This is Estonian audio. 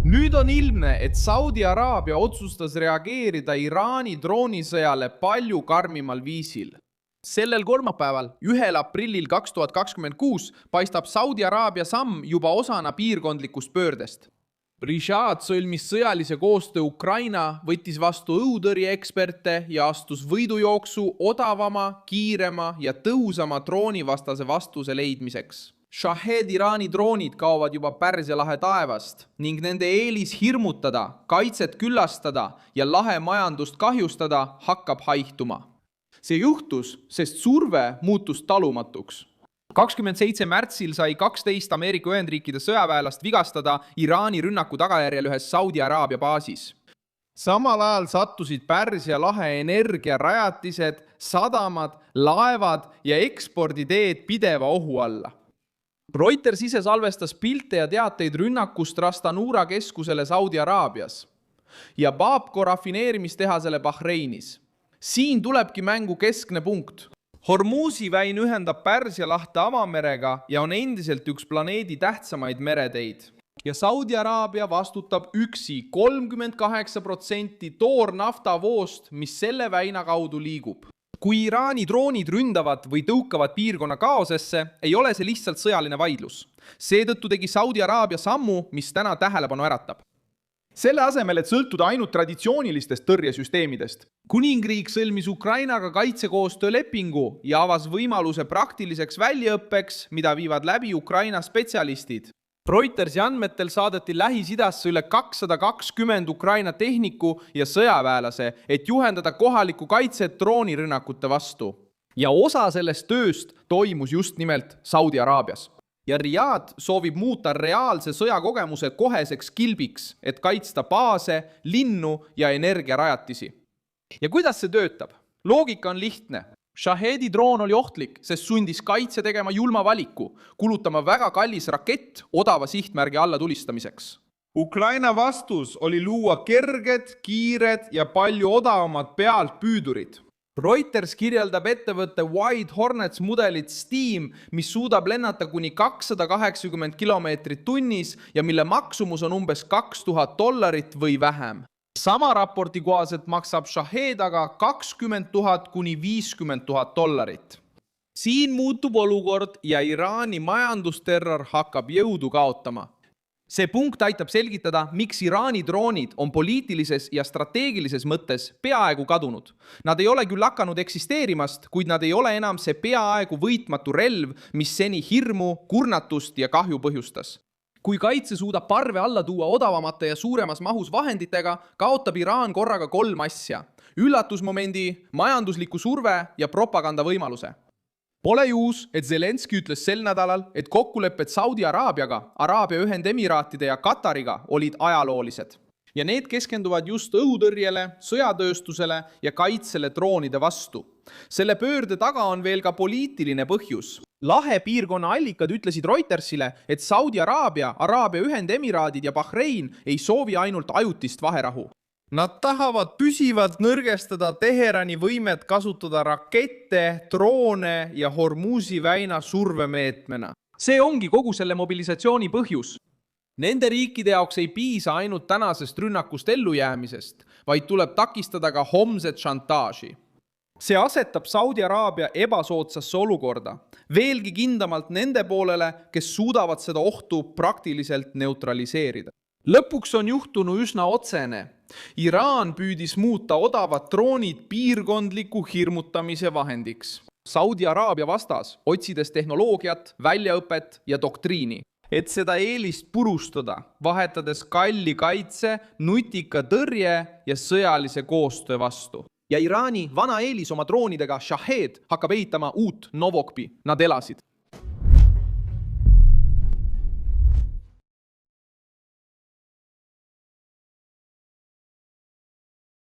Nüüd on ilmne, et Saudi Araabia otsustas reageerida Iraani droonisõjale palju karmimal viisil. Sellel kolmapäeval, 1. aprillil 2026, paistab Saudi Araabia samm juba osana piirkondlikust pöördest. Riyadh sõlmis sõjalise koostöö Ukraina, võttis vastu õhutõrjeeksperte ja astus võidujooksu odavama, kiirema ja tõhusama droonivastase vastuse leidmiseks. Shahed Iraani droonid kaovad juba Pärsia lahe taevast ning nende eelis hirmutada, kaitset küllastada ja lahe majandust kahjustada hakkab haihtuma. See juhtus, sest surve muutus talumatuks. 27. märtsil sai 12 Ameerika Ühendriikide sõjaväelast vigastada Iraani rünnaku tagajärjel ühes Saudi Araabia baasis. Samal ajal sattusid Pärsia lahe energiarajatised, sadamad, laevad ja eksporditeed pideva ohu alla. Reuters ise salvestas pilte ja teateid rünnakust Rastanura keskusele Saudi Araabias ja Babco rafineerimistehasele Bahreinis. Siin tulebki mängu keskne punkt. Hormuzi väin ühendab Pärsia lahte avamerega ja on endiselt üks planeedi tähtsamaid mereteid. Ja Saudi Araabia vastutab üksi 38% toornaftavoost, mis selle väina kaudu liigub. Kui Iraani droonid ründavad või tõukavad piirkonna kaosesse, ei ole see lihtsalt sõjaline vaidlus. Seetõttu tegi Saudi Araabia sammu, mis täna tähelepanu äratab. Selle asemel, et sõltuda ainult traditsioonilistest tõrjesüsteemidest, kuningriik sõlmis Ukrainaga kaitsekoostöölepingu ja avas võimaluse praktiliseks väljaõppeks, mida viivad läbi Ukraina spetsialistid. Reutersi andmetel saadeti Lähis-Idasse üle 220 Ukraina tehniku ja sõjaväelase, et juhendada kohalikku kaitset droonirünnakute vastu. Ja osa sellest tööst toimus just nimelt Saudi Araabias. Ja Riyadh soovib muuta reaalse sõjakogemuse koheseks kilbiks, et kaitsta baase, linnu ja energiarajatisi. Ja kuidas see töötab? Loogika on lihtne. Shahedi droon oli ohtlik, sest sundis kaitse tegema julma valiku, kulutama väga kallis rakett odava sihtmärgi alla tulistamiseks. Ukraina vastus oli luua kerged, kiired ja palju odavamad pealtpüüdurid. Reuters kirjeldab ettevõtte White Hornets mudelit Steam, mis suudab lennata kuni 280 km tunnis ja mille maksumus on umbes $2000 või vähem. Sama raporti kohaselt maksab Shahed aga $20,000 kuni $50,000. Siin muutub olukord ja Iraani majandusterror hakkab jõudu kaotama. See punkt aitab selgitada, miks Iraani droonid on poliitilises ja strateegilises mõttes peaaegu kadunud. Nad ei ole küll hakanud eksisteerimast, kuid nad ei ole enam see peaaegu võitmatu relv, mis seni hirmu, kurnatust ja kahju põhjustas. Kui kaitse suudab parve alla tuua odavamate ja suuremas mahus vahenditega, kaotab Iraan korraga 3 asja. Üllatusmomendi, majandusliku surve ja propaganda võimaluse. Pole juhus, et Zelenski ütles sel nädalal, et kokkulepped Saudi Araabiaga, Araabia Ühendemiraatide ja Katariga olid ajaloolised. Ja need keskenduvad just õhutõrjele, sõjatööstusele ja kaitsele droonide vastu. Selle pöörde taga on veel ka poliitiline põhjus. Lahe piirkonna allikad ütlesid Reutersile, et Saudi Araabia, Araabia Ühendemiraadid ja Bahrein ei soovi ainult ajutist vaherahu. Nad tahavad püsivalt nõrgestada Teherani võimet kasutada rakette, droone ja Hormuzi väina survemeetmena. See ongi kogu selle mobilisatsiooni põhjus. Nende riikide jaoks ei piisa ainult tänasest rünnakust ellujäämisest, vaid tuleb takistada ka homset šantaaži. See asetab Saudi Araabia ebasoodsasse olukorda, veelgi kindlamalt nende poolele, kes suudavad seda ohtu praktiliselt neutraliseerida. Lõpuks on juhtunu üsna otsene. Iraan püüdis muuta odavad droonid piirkondliku hirmutamise vahendiks. Saudi Araabia vastas, otsides tehnoloogiat, väljaõpet ja doktriini, et seda eelist purustada, vahetades kalli kaitse, nutika tõrje ja sõjalise koostöö vastu. Ja Iraani vana eelis oma droonidega Shahed hakkab ehitama uut Novokpi. Nad elasid.